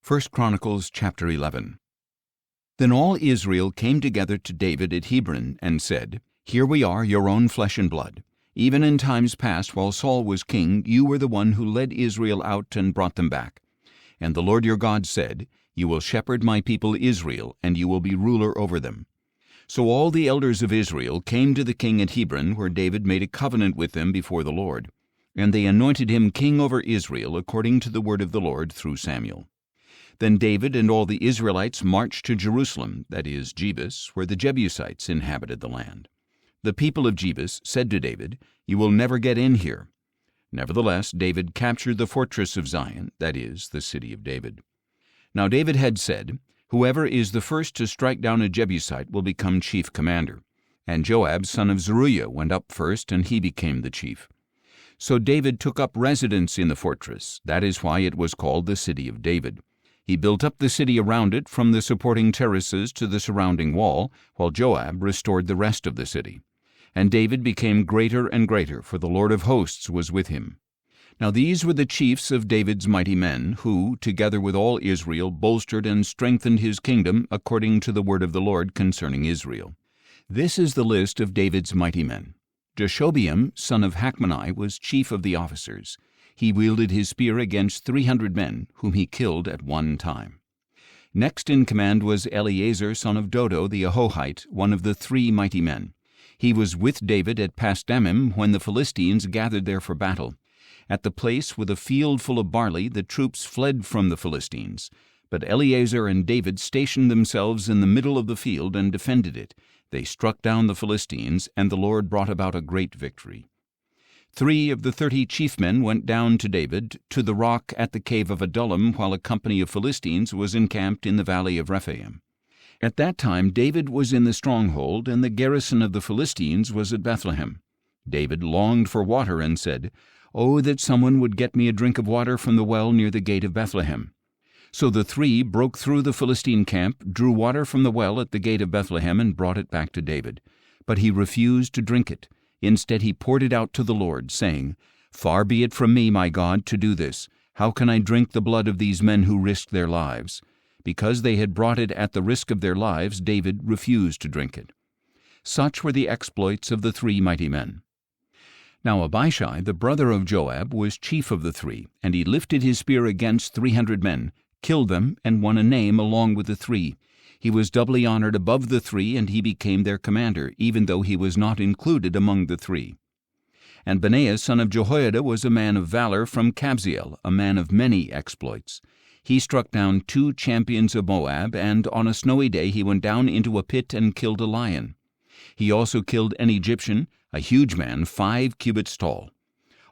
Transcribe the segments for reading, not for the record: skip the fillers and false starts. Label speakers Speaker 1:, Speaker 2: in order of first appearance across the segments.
Speaker 1: 1 Chronicles chapter 11. Then all Israel came together to David at Hebron and said, Here we are, your own flesh and blood. Even in times past, while Saul was king, you were the one who led Israel out and brought them back. And the Lord your God said, You will shepherd my people Israel, and you will be ruler over them. So all the elders of Israel came to the king at Hebron, where David made a covenant with them before the Lord. And they anointed him king over Israel, according to the word of the Lord through Samuel. Then David and all the Israelites marched to Jerusalem, that is, Jebus, where the Jebusites inhabited the land. The people of Jebus said to David, You will never get in here. Nevertheless, David captured the fortress of Zion, that is, the city of David. Now David had said, Whoever is the first to strike down a Jebusite will become chief commander. And Joab, son of Zeruiah, went up first, and he became the chief. So David took up residence in the fortress. That is why it was called the city of David. He built up the city around it from the supporting terraces to the surrounding wall, while Joab restored the rest of the city. And David became greater and greater, for the Lord of hosts was with him. Now these were the chiefs of David's mighty men, who, together with all Israel, bolstered and strengthened his kingdom according to the word of the Lord concerning Israel. This is the list of David's mighty men. Jashobeam, son of Hachmoni, was chief of the officers. He wielded his spear against 300 men, whom he killed at one time. Next in command was Eleazar, son of Dodo the Ahohite, one of the 3 mighty men. He was with David at Pasdammim when the Philistines gathered there for battle. At the place with a field full of barley, the troops fled from the Philistines. But Eleazar and David stationed themselves in the middle of the field and defended it. They struck down the Philistines, and the Lord brought about a great victory. 3 of the 30 chief men went down to David, to the rock at the cave of Adullam, while a company of Philistines was encamped in the valley of Rephaim. At that time David was in the stronghold, and the garrison of the Philistines was at Bethlehem. David longed for water and said, Oh, that someone would get me a drink of water from the well near the gate of Bethlehem. So the 3 broke through the Philistine camp, drew water from the well at the gate of Bethlehem, and brought it back to David. But he refused to drink it. Instead he poured it out to the Lord, saying, Far be it from me, my God, to do this. How can I drink the blood of these men who risked their lives? Because they had brought it at the risk of their lives, David refused to drink it. Such were the exploits of the 3 mighty men. Now Abishai, the brother of Joab, was chief of the 3, and he lifted his spear against 300 men, killed them, and won a name along with the 3. He was doubly honored above the 3, and he became their commander, even though he was not included among the 3. And Benaiah, son of Jehoiada, was a man of valor from Kabzeel, a man of many exploits. He struck down 2 champions of Moab, and on a snowy day he went down into a pit and killed a lion. He also killed an Egyptian, a huge man, 5 cubits tall.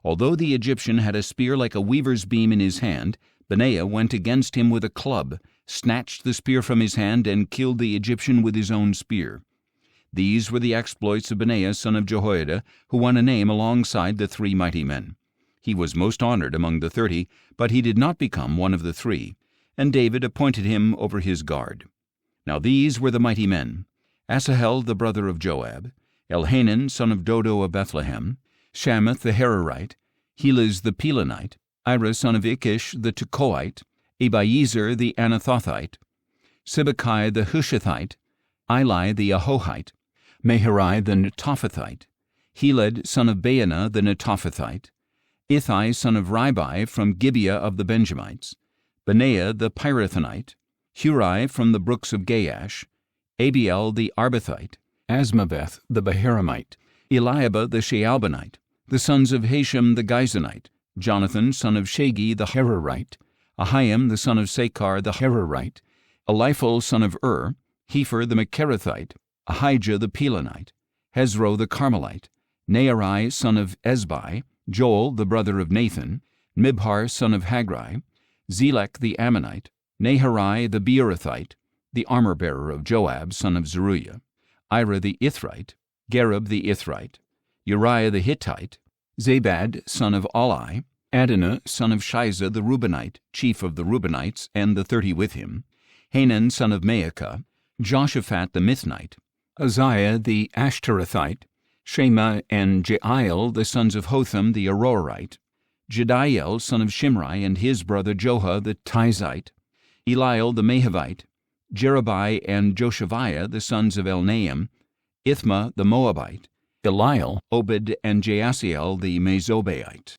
Speaker 1: Although the Egyptian had a spear like a weaver's beam in his hand, Benaiah went against him with a club, snatched the spear from his hand, and killed the Egyptian with his own spear. These were the exploits of Benaiah, son of Jehoiada, who won a name alongside the 3 mighty men. He was most honored among the 30, but he did not become one of the 3, and David appointed him over his guard. Now these were the mighty men: Asahel the brother of Joab, Elhanan son of Dodo of Bethlehem, Shammath the Hararite, Helez the Pelonite, Ira son of Ikish the Tekoite, Abiezer the Anathothite, Sibbecai the Hushathite, Eli the Ahohite, Meharai the Netophathite, Heled son of Baanah the Netophathite, Ithai son of Ribai from Gibeah of the Benjamites, Benaiah the Pirathonite, Hurai from the brooks of Gaash, Abiel the Arbathite, Asmaveth the Baharamite, Eliabah the Shaalbonite, the sons of Hashem the Gizonite, Jonathan son of Shagi the Hararite, Ahiam the son of Sakar the Hararite, Eliphal son of Hefer the Mecherathite, Ahijah the Pelonite, Hezro the Carmelite, Nearai son of Ezbai, Joel the brother of Nathan, Mibhar son of Hagri, Zelek the Ammonite, Naharai the Beerothite, the armor-bearer of Joab son of Zeruiah, Ira the Ithrite, Gareb the Ithrite, Uriah the Hittite, Zabad son of Oli, Adonah son of Shiza the Reubenite, chief of the Reubenites, and the 30 with him, Hanan son of Maacah, Joshaphat the Mithnite, Uzziah the Ashtarothite, Shema and Jeiel the sons of Hotham the Aroerite, Jediel son of Shimri and his brother Joha the Tizite, Eliel the Mahavite, Jerubai and Joshaviah the sons of Elnaam, Ithma the Moabite, Eliel, Obed, and Jaasiel the Mezobaite.